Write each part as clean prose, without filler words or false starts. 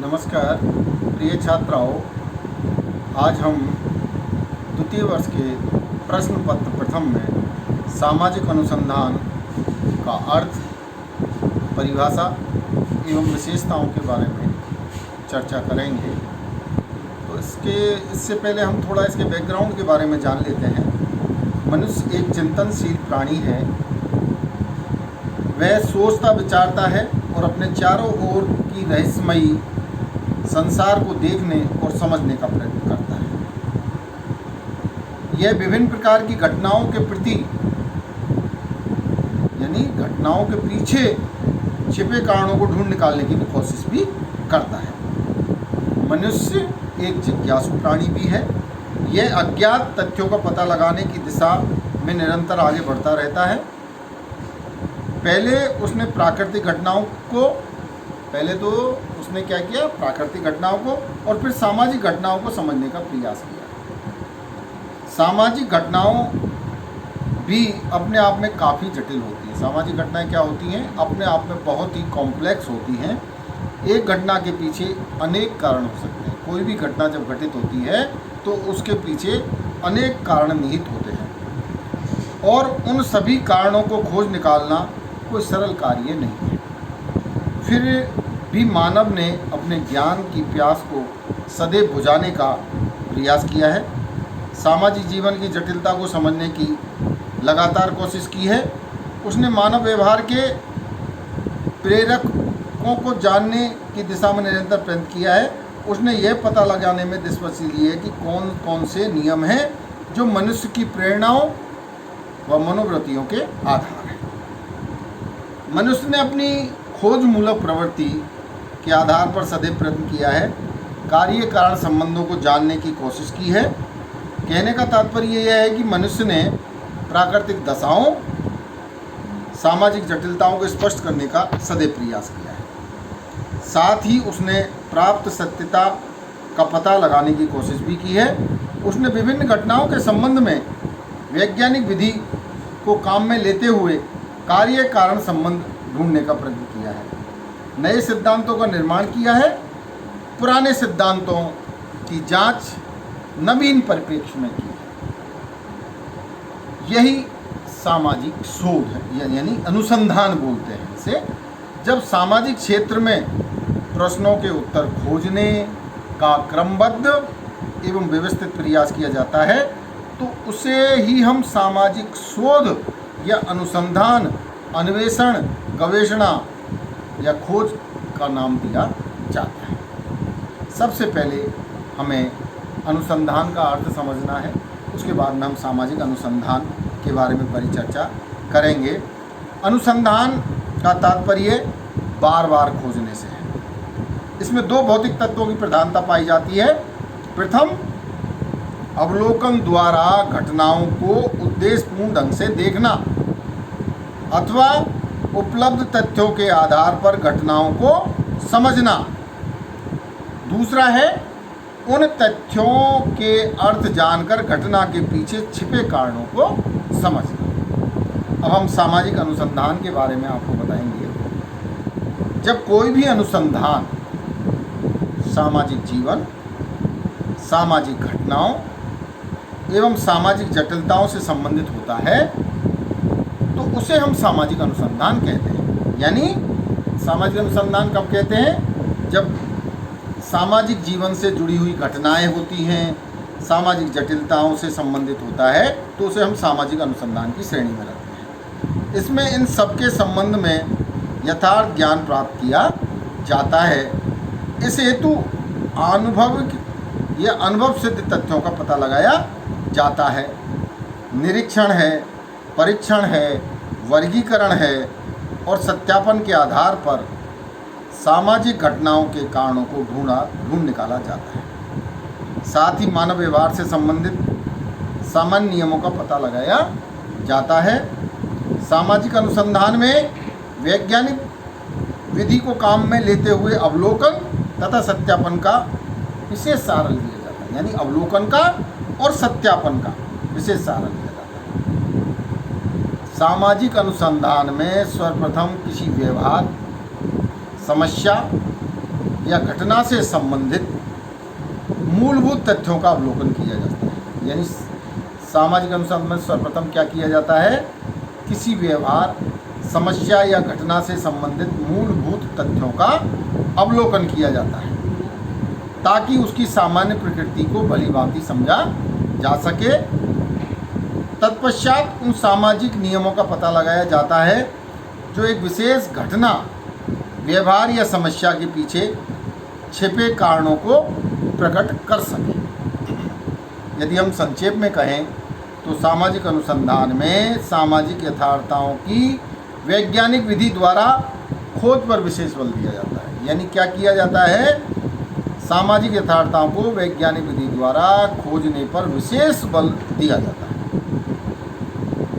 नमस्कार प्रिय छात्राओं, आज हम द्वितीय वर्ष के प्रश्न पत्र प्रथम में सामाजिक अनुसंधान का अर्थ, परिभाषा एवं विशेषताओं के बारे में चर्चा करेंगे। तो इससे पहले हम थोड़ा इसके बैकग्राउंड के बारे में जान लेते हैं। मनुष्य एक चिंतनशील प्राणी है। वह सोचता विचारता है और अपने चारों ओर की रहस्यमयी संसार को देखने और समझने का प्रयत्न करता है। यह विभिन्न प्रकार की घटनाओं के प्रति यानी घटनाओं के पीछे छिपे कारणों को ढूंढ निकालने की कोशिश भी करता है। मनुष्य एक जिज्ञासु प्राणी भी है। यह अज्ञात तथ्यों का पता लगाने की दिशा में निरंतर आगे बढ़ता रहता है। पहले तो उसने क्या किया, प्राकृतिक घटनाओं को और फिर सामाजिक घटनाओं को समझने का प्रयास किया। सामाजिक घटनाओं भी अपने आप में काफ़ी जटिल होती हैं। सामाजिक घटनाएं क्या होती हैं, अपने आप में बहुत ही कॉम्प्लेक्स होती हैं। एक घटना के पीछे अनेक कारण हो सकते हैं। कोई भी घटना जब घटित होती है तो उसके पीछे अनेक कारण निहित होते हैं और उन सभी कारणों को खोज निकालना कोई सरल कार्य नहीं है। फिर भी मानव ने अपने ज्ञान की प्यास को सदैव बुझाने का प्रयास किया है। सामाजिक जीवन की जटिलता को समझने की लगातार कोशिश की है। उसने मानव व्यवहार के प्रेरकों को जानने की दिशा में निरंतर प्रयत्न किया है। उसने यह पता लगाने में दिलचस्पी ली है कि कौन कौन से नियम हैं जो मनुष्य की प्रेरणाओं व मनोवृत्तियों के आधार हैं। मनुष्य ने अपनी खोजमूलक प्रवृत्ति के आधार पर सदैव प्रयत्न किया है, कार्य कारण संबंधों को जानने की कोशिश की है। कहने का तात्पर्य यह है कि मनुष्य ने प्राकृतिक दशाओं, सामाजिक जटिलताओं को स्पष्ट करने का सदैव प्रयास किया है। साथ ही उसने प्राप्त सत्यता का पता लगाने की कोशिश भी की है। उसने विभिन्न घटनाओं के संबंध में वैज्ञानिक विधि को काम में लेते हुए कार्य कारण संबंध ढूंढने का प्रयत्न किया है। नए सिद्धांतों का निर्माण किया है। पुराने सिद्धांतों की जांच नवीन परिप्रेक्ष्य में की है। यही सामाजिक शोध है, यानी अनुसंधान बोलते हैं इसे। जब सामाजिक क्षेत्र में प्रश्नों के उत्तर खोजने का क्रमबद्ध एवं व्यवस्थित प्रयास किया जाता है तो उसे ही हम सामाजिक शोध या अनुसंधान, अन्वेषण, गवेषणा या खोज का नाम दिया जाता है। सबसे पहले हमें अनुसंधान का अर्थ समझना है, उसके बाद में हम सामाजिक अनुसंधान के बारे में परिचर्चा करेंगे। अनुसंधान का तात्पर्य बार बार खोजने से है। इसमें दो भौतिक तत्वों की प्रधानता पाई जाती है। प्रथम, अवलोकन द्वारा घटनाओं को उद्देश्यपूर्ण ढंग से देखना अथवा उपलब्ध तथ्यों के आधार पर घटनाओं को समझना। दूसरा है उन तथ्यों के अर्थ जानकर घटना के पीछे छिपे कारणों को समझना। अब हम सामाजिक अनुसंधान के बारे में आपको बताएंगे। जब कोई भी अनुसंधान सामाजिक जीवन, सामाजिक घटनाओं एवं सामाजिक जटिलताओं से संबंधित होता है तो उसे हम सामाजिक अनुसंधान कहते हैं। यानी सामाजिक अनुसंधान कब कहते हैं, जब सामाजिक जीवन से जुड़ी हुई घटनाएं होती हैं, सामाजिक जटिलताओं से संबंधित होता है तो उसे हम सामाजिक अनुसंधान की श्रेणी में रखते हैं। इसमें इन सबके संबंध में यथार्थ ज्ञान प्राप्त किया जाता है। इस हेतु अनुभव सिद्ध तथ्यों का पता लगाया जाता है। निरीक्षण है, परीक्षण है, वर्गीकरण है और सत्यापन के आधार पर सामाजिक घटनाओं के कारणों को ढूंढ निकाला जाता है। साथ ही मानव व्यवहार से संबंधित सामान्य नियमों का पता लगाया जाता है। सामाजिक अनुसंधान में वैज्ञानिक विधि को काम में लेते हुए अवलोकन तथा सत्यापन का विशेष सहारा लिया जाता है। यानी अवलोकन का और सत्यापन का विशेष सहारा लिया जाता है। सामाजिक अनुसंधान में सर्वप्रथम किसी व्यवहार, समस्या या घटना से संबंधित मूलभूत तथ्यों का अवलोकन किया जाता है। यानी सामाजिक अनुसंधान में सर्वप्रथम क्या किया जाता है, किसी व्यवहार, समस्या या घटना से संबंधित मूलभूत तथ्यों का अवलोकन किया जाता है ताकि उसकी सामान्य प्रकृति को भलीभांति समझा जा सके। तत्पश्चात उन सामाजिक नियमों का पता लगाया जाता है जो एक विशेष घटना, व्यवहार या समस्या के पीछे छिपे कारणों को प्रकट कर सके। यदि हम संक्षेप में कहें तो सामाजिक अनुसंधान में सामाजिक यथार्थताओं की वैज्ञानिक विधि द्वारा खोज पर विशेष बल दिया जाता है। यानी क्या किया जाता है, सामाजिक यथार्थताओं को वैज्ञानिक विधि द्वारा खोजने पर विशेष बल दिया जाता है।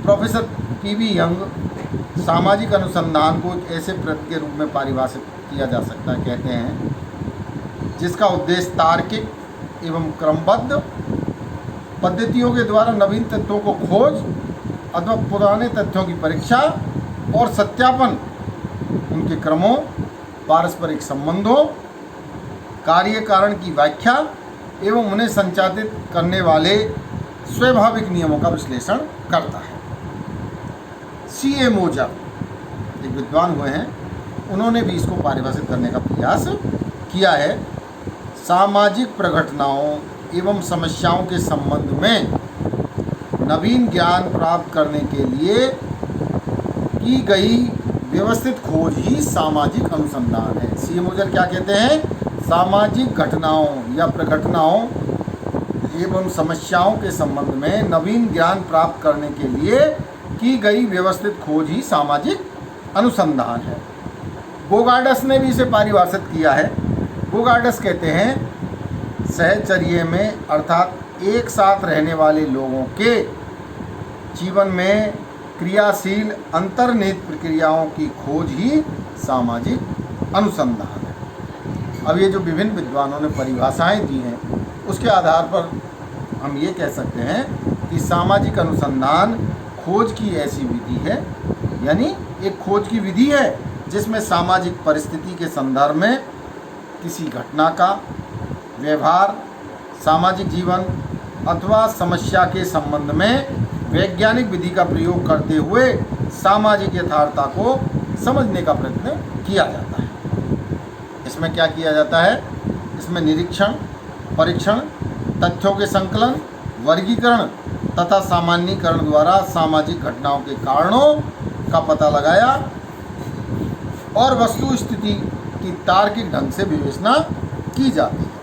प्रोफेसर पीवी यंग सामाजिक अनुसंधान को एक ऐसे प्रयोग के रूप में परिभाषित किया जा सकता है, कहते हैं, जिसका उद्देश्य तार्किक एवं क्रमबद्ध पद्धतियों के द्वारा नवीन तथ्यों को खोज अथवा पुराने तथ्यों की परीक्षा और सत्यापन, उनके क्रमों, पारस्परिक संबंधों, कार्य कारण की व्याख्या एवं उन्हें संचालित करने वाले स्वाभाविक नियमों का विश्लेषण करता है। C.A. मोजर एक विद्वान हुए हैं, उन्होंने भी इसको परिभाषित करने का प्रयास किया है। सामाजिक प्रघटनाओं एवं समस्याओं के संबंध में नवीन ज्ञान प्राप्त करने के लिए की गई व्यवस्थित खोज ही सामाजिक अनुसंधान है। C.A. मोजर क्या कहते हैं, सामाजिक घटनाओं या प्रघटनाओं एवं समस्याओं के संबंध में नवीन ज्ञान प्राप्त करने के लिए की गई व्यवस्थित खोज ही सामाजिक अनुसंधान है। बोगार्डस ने भी इसे परिभाषित किया है। बोगार्डस कहते हैं, सहचर्य में अर्थात एक साथ रहने वाले लोगों के जीवन में क्रियाशील अंतर्निहित प्रक्रियाओं की खोज ही सामाजिक अनुसंधान है। अब ये जो विभिन्न विद्वानों ने परिभाषाएं दी हैं, उसके आधार पर हम ये कह सकते हैं कि सामाजिक अनुसंधान खोज की ऐसी विधि है, यानी एक खोज की विधि है जिसमें सामाजिक परिस्थिति के संदर्भ में किसी घटना का, व्यवहार, सामाजिक जीवन अथवा समस्या के संबंध में वैज्ञानिक विधि का प्रयोग करते हुए सामाजिक यथार्थता को समझने का प्रयत्न किया जाता है। इसमें क्या किया जाता है, इसमें निरीक्षण, परीक्षण, तथ्यों के संकलन, वर्गीकरण तथा सामान्यीकरण द्वारा सामाजिक घटनाओं के कारणों का पता लगाया और वस्तु स्थिति की तार्किक ढंग से विवेचना की जाती है।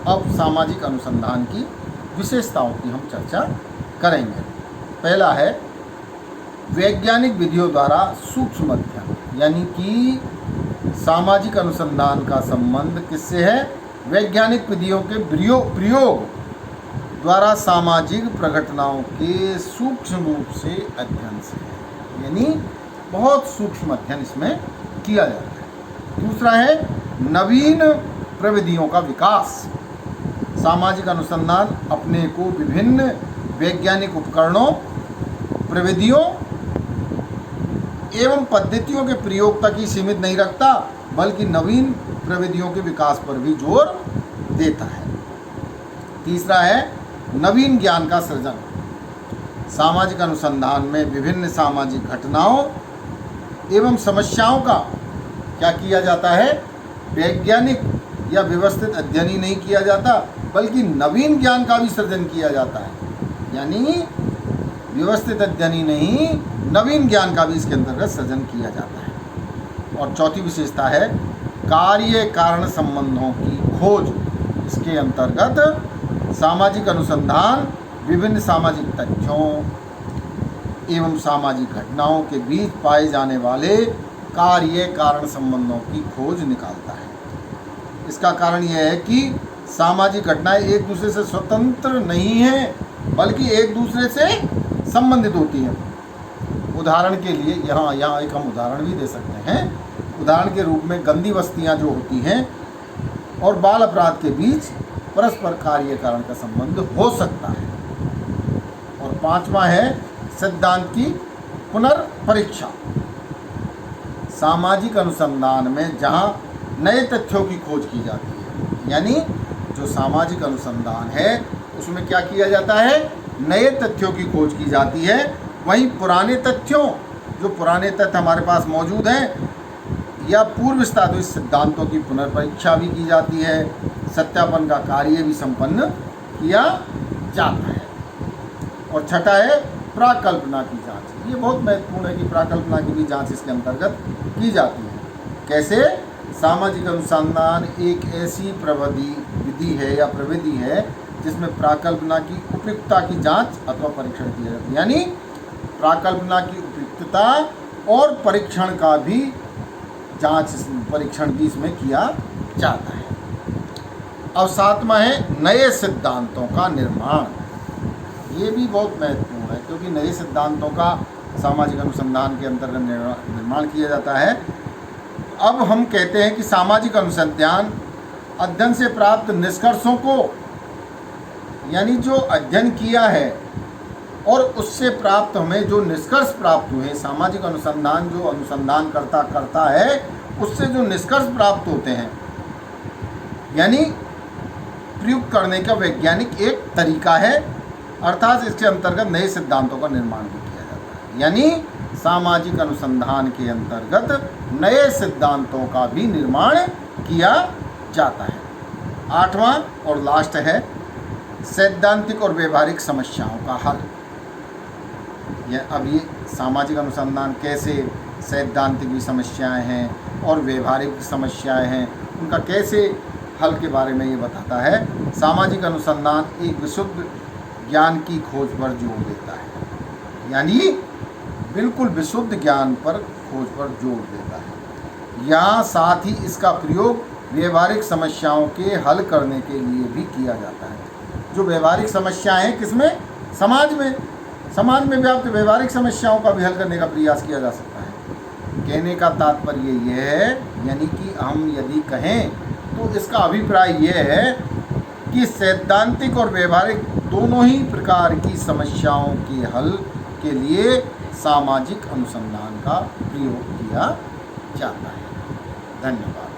अब सामाजिक अनुसंधान की विशेषताओं की हम चर्चा करेंगे। पहला है वैज्ञानिक विधियों द्वारा सूक्ष्म अध्ययन, यानी कि सामाजिक अनुसंधान का संबंध किससे है, वैज्ञानिक विधियों के प्रयोग द्वारा सामाजिक प्रघटनाओं के सूक्ष्म रूप से अध्ययन से है। यानी बहुत सूक्ष्म अध्ययन इसमें किया जाता है। दूसरा है नवीन प्रविधियों का विकास। सामाजिक अनुसंधान अपने को विभिन्न वैज्ञानिक उपकरणों, प्रविधियों एवं पद्धतियों के प्रयोग तक ही सीमित नहीं रखता, बल्कि नवीन प्रविधियों के विकास पर भी जोर देता है। तीसरा है नवीन ज्ञान का सृजन। सामाजिक अनुसंधान में विभिन्न सामाजिक घटनाओं एवं समस्याओं का क्या किया जाता है, वैज्ञानिक या व्यवस्थित अध्ययन ही नहीं किया जाता, बल्कि नवीन ज्ञान का भी सृजन किया जाता है। यानी व्यवस्थित अध्ययन ही नहीं, नवीन ज्ञान का भी इसके अंतर्गत सृजन किया जाता है। और चौथी विशेषता है कार्य कारण संबंधों की खोज। इसके अंतर्गत सामाजिक अनुसंधान विभिन्न सामाजिक तथ्यों एवं सामाजिक घटनाओं के बीच पाए जाने वाले कार्य कारण संबंधों की खोज निकालता है। इसका कारण यह है कि सामाजिक घटनाएं एक दूसरे से स्वतंत्र नहीं हैं, बल्कि एक दूसरे से संबंधित होती हैं। उदाहरण के लिए यहाँ एक हम उदाहरण भी दे सकते हैं। उदाहरण के रूप में गंदी बस्तियाँ जो होती हैं और बाल अपराध के बीच परस्पर कार्य कारण का संबंध हो सकता है। और पांचवा है सिद्धांत की पुनर्परीक्षा। सामाजिक अनुसंधान में जहाँ नए तथ्यों की खोज की जाती है। यानी जो सामाजिक अनुसंधान है उसमें क्या किया जाता है, नए तथ्यों की खोज की जाती है। वहीं पुराने तथ्यों, जो पुराने तथ्य हमारे पास मौजूद हैं या पूर्व स्थापित सिद्धांतों की पुनर्परीक्षा भी की जाती है, सत्यापन का कार्य भी संपन्न किया जाता है। और छठा है प्राकल्पना की जांच। ये बहुत महत्वपूर्ण है कि प्राकल्पना की भी जांच इसके अंतर्गत की जाती है। कैसे? सामाजिक अनुसंधान एक ऐसी विधि है या प्रविधि है जिसमें प्राकल्पना की उपयुक्तता की जांच अथवा परीक्षण किया जाता है। यानी प्राकल्पना की उपयुक्तता और परीक्षण का भी परीक्षण भी इसमें किया जाता है। अब सातवां है नए सिद्धांतों का निर्माण। ये भी बहुत महत्वपूर्ण है क्योंकि नए सिद्धांतों का सामाजिक अनुसंधान के अंतर्गत निर्माण किया जाता है। अब हम कहते हैं कि सामाजिक अनुसंधान अध्ययन से प्राप्त निष्कर्षों को, यानी जो अध्ययन किया है और उससे प्राप्त हमें जो निष्कर्ष प्राप्त हुए, सामाजिक अनुसंधान जो अनुसंधान करता है उससे जो निष्कर्ष प्राप्त होते हैं, यानी प्रयुक्त करने का वैज्ञानिक एक तरीका है, अर्थात इसके अंतर्गत नए सिद्धांतों का निर्माण भी किया जाता है। यानी सामाजिक अनुसंधान के अंतर्गत नए सिद्धांतों का भी निर्माण किया जाता है। आठवां और लास्ट है सैद्धांतिक और व्यवहारिक समस्याओं का हल। अब ये सामाजिक अनुसंधान कैसे सैद्धांतिक भी समस्याएं हैं और व्यवहारिक समस्याएं हैं, उनका कैसे हल के बारे में ये बताता है। सामाजिक अनुसंधान एक विशुद्ध ज्ञान की खोज पर जोर देता है, यानी बिल्कुल विशुद्ध ज्ञान पर खोज पर जोर देता है। यहाँ साथ ही इसका प्रयोग व्यवहारिक समस्याओं के हल करने के लिए भी किया जाता है। जो व्यवहारिक समस्याएं हैं किसमें? समाज में व्याप्त व्यवहारिक समस्याओं का भी हल करने का प्रयास किया जा सकता है। कहने का तात्पर्य यह है, यानी कि हम यदि कहें तो इसका अभिप्राय यह है कि सैद्धांतिक और व्यवहारिक दोनों ही प्रकार की समस्याओं के हल के लिए सामाजिक अनुसंधान का प्रयोग किया जाता है। धन्यवाद।